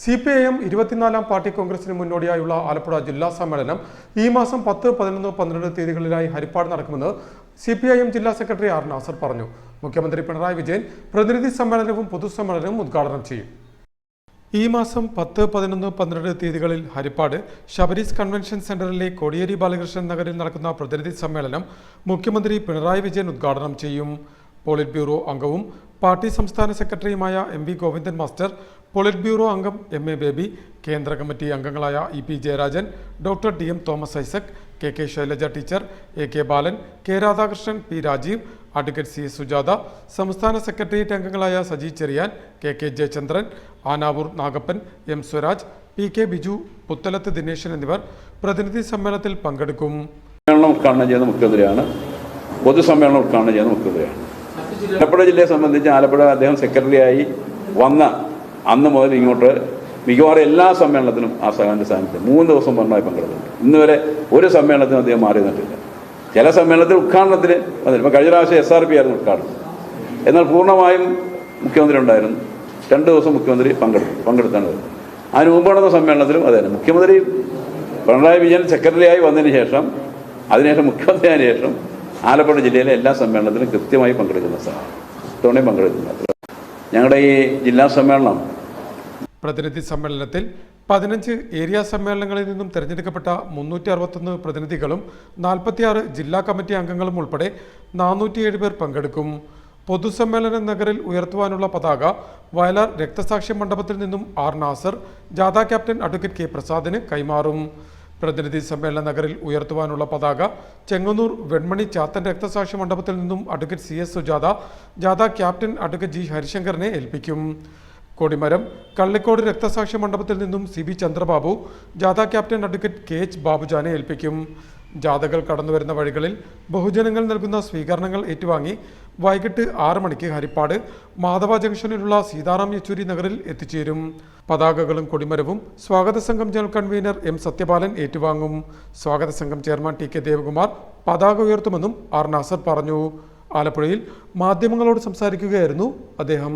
CPIM 24ാം party കോൺഗ്രസിന് മുന്നോടിയായുള്ള ആലപ്പുഴ ജില്ലാ സമ്മേളനം ഈ മാസം 10, 11, 12 തീയതികളിലായി ഹരിപ്പാട് നടക്കുമെന്ന് CPIM ജില്ലാ സെക്രട്ടറി ആർ നാസർ പറഞ്ഞു. മുഖ്യമന്ത്രി പിണറായി വിജയൻ പ്രതിനിധി സമ്മേളനവും പൊതുസമ്മേളനവും ഉദ്ഘാടനം ചെയ്യും. ഈ മാസം 10, 11, 12 തീയതികളിൽ ഹരിപ്പാട് ശബരീസ് കൺവെൻഷൻ സെന്ററിലെ കോടിയേരി ബാലകൃഷ്ണൻ നഗറിൽ നടക്കുന്ന പ്രതിനിധി സമ്മേളനം മുഖ്യമന്ത്രി പിണറായി വിജയൻ ഉദ്ഘാടനം ചെയ്യും. പോളിറ്റ് ബ്യൂറോ അംഗവും പാർട്ടി സംസ്ഥാന സെക്രട്ടറിയുമായ MV Govindan master, politburo അംഗം MA ബേബി, കേന്ദ്ര കമ്മിറ്റി അംഗങ്ങളായ EP Jayarajan, doctor DM Thomas Isaac, KK Shailaja teacher, AK Balan, K Radhakrishnan, P Rajeev, advocate CS Sujatha, സംസ്ഥാന സെക്രട്ടേറിയറ്റ് അംഗങ്ങളായ Saji Cherian, KK Jayachandran, Anavoor Nagappan, M Swaraj, PK Biju, Puthalath Dineshan എന്നിവർ പ്രതിനിധി സമ്മേളനത്തിൽ പങ്കെടുക്കും. ഉദ്ഘാടനം ചെയ്യുന്ന മുഖ്യമന്ത്രിയാണ്. പൊതുസമ്മേളനം ഉദ്ഘാടനം ചെയ്യുന്ന മുഖ്യമന്ത്രിയാണ്. ആലപ്പുഴ ജില്ലയെ സംബന്ധിച്ച് ആലപ്പുഴ അദ്ദേഹം സെക്രട്ടറിയായി വന്ന അന്ന് മുതൽ ഇങ്ങോട്ട് മിക്കവാറും എല്ലാ സമ്മേളനത്തിനും ആ സഹാന്റെ സ്ഥാനത്ത് 3 ദിവസം പൂർണ്ണമായി പങ്കെടുത്തിട്ടുണ്ട്. ഇന്ന് വരെ ഒരു സമ്മേളനത്തിനും അദ്ദേഹം മാറി നിന്നിട്ടില്ല. ചില സമ്മേളനത്തിൽ ഉദ്ഘാടനത്തിന് വന്നില്ല. ഇപ്പോൾ കഴിഞ്ഞ പ്രാവശ്യം SRP ആയിരുന്നു ഉദ്ഘാടനം. എന്നാൽ പൂർണ്ണമായും മുഖ്യമന്ത്രി ഉണ്ടായിരുന്നു. 2 ദിവസം മുഖ്യമന്ത്രി പങ്കെടുത്താണ് വരുന്നത്. അതിന് മുമ്പ് നടന്ന സമ്മേളനത്തിലും അതെ, മുഖ്യമന്ത്രി പിണറായി വിജയൻ സെക്രട്ടറിയായി വന്നതിന് ശേഷം, അതിനുശേഷം മുഖ്യമന്ത്രിയായതിനു ശേഷം ആലപ്പുഴ ജില്ലയിലെ എല്ലാ സമ്മേളനത്തിലും കൃത്യമായി പങ്കെടുക്കുന്ന സ്ഥലമാണ്. ഇത്തവണയും പങ്കെടുക്കുന്നത്. ഞങ്ങളുടെ ഈ ജില്ലാ സമ്മേളനം പ്രതിനിധി സമ്മേളനത്തിൽ 15 ഏരിയ സമ്മേളനങ്ങളിൽ നിന്നും തിരഞ്ഞെടുക്കപ്പെട്ട 361 പ്രതിനിധികളും 46 ജില്ലാ കമ്മിറ്റി അംഗങ്ങളും ഉൾപ്പെടെ 407 പേർ പങ്കെടുക്കും. പൊതുസമ്മേളന നഗറിൽ ഉയർത്തുവാനുള്ള പതാക വയലാർ രക്തസാക്ഷി മണ്ഡപത്തിൽ നിന്നും ആർ നാസർ ജാഥ ക്യാപ്റ്റൻ അഡ്വക്കേറ്റ് K പ്രസാദിന് കൈമാറും. പ്രതിനിധി സമ്മേളന നഗറിൽ ഉയർത്തുവാനുള്ള പതാക ചെങ്ങന്നൂർ വെൺമണി ചാത്തൻ രക്തസാക്ഷി മണ്ഡപത്തിൽ നിന്നും അഡ്വക്കേറ്റ് CS സുജാത ജാഥ ക്യാപ്റ്റൻ അഡ്വക്കേറ്റ് G ഹരിശങ്കറിനെ ഏൽപ്പിക്കും. കൊടിമരം കള്ളിക്കോട് രക്തസാക്ഷി മണ്ഡപത്തിൽ നിന്നും CB ചന്ദ്രബാബു ജാഥ ക്യാപ്റ്റൻ അഡ്വക്കേറ്റ് KH ബാബുജാനെ ഏൽപ്പിക്കും. ജാഥകൾ കടന്നുവരുന്ന വഴികളിൽ ബഹുജനങ്ങൾ നൽകുന്ന സ്വീകരണങ്ങൾ ഏറ്റുവാങ്ങി വൈകിട്ട് 6 മണിക്ക് ഹരിപ്പാട് മാധവ ജംഗ്ഷനിലുള്ള സീതാറാം യെച്ചൂരി നഗറിൽ എത്തിച്ചേരും. പതാകകളും കൊടിമരവും സ്വാഗത സംഘം ജനറൽ കൺവീനർ M സത്യപാലൻ ഏറ്റുവാങ്ങും. സ്വാഗത സംഘം ചെയർമാൻ TK ദേവകുമാർ പതാക ഉയർത്തുമെന്നും ആർ നാസർ പറഞ്ഞു. ആലപ്പുഴയിൽ മാധ്യമങ്ങളോട് സംസാരിക്കുകയായിരുന്നു അദ്ദേഹം.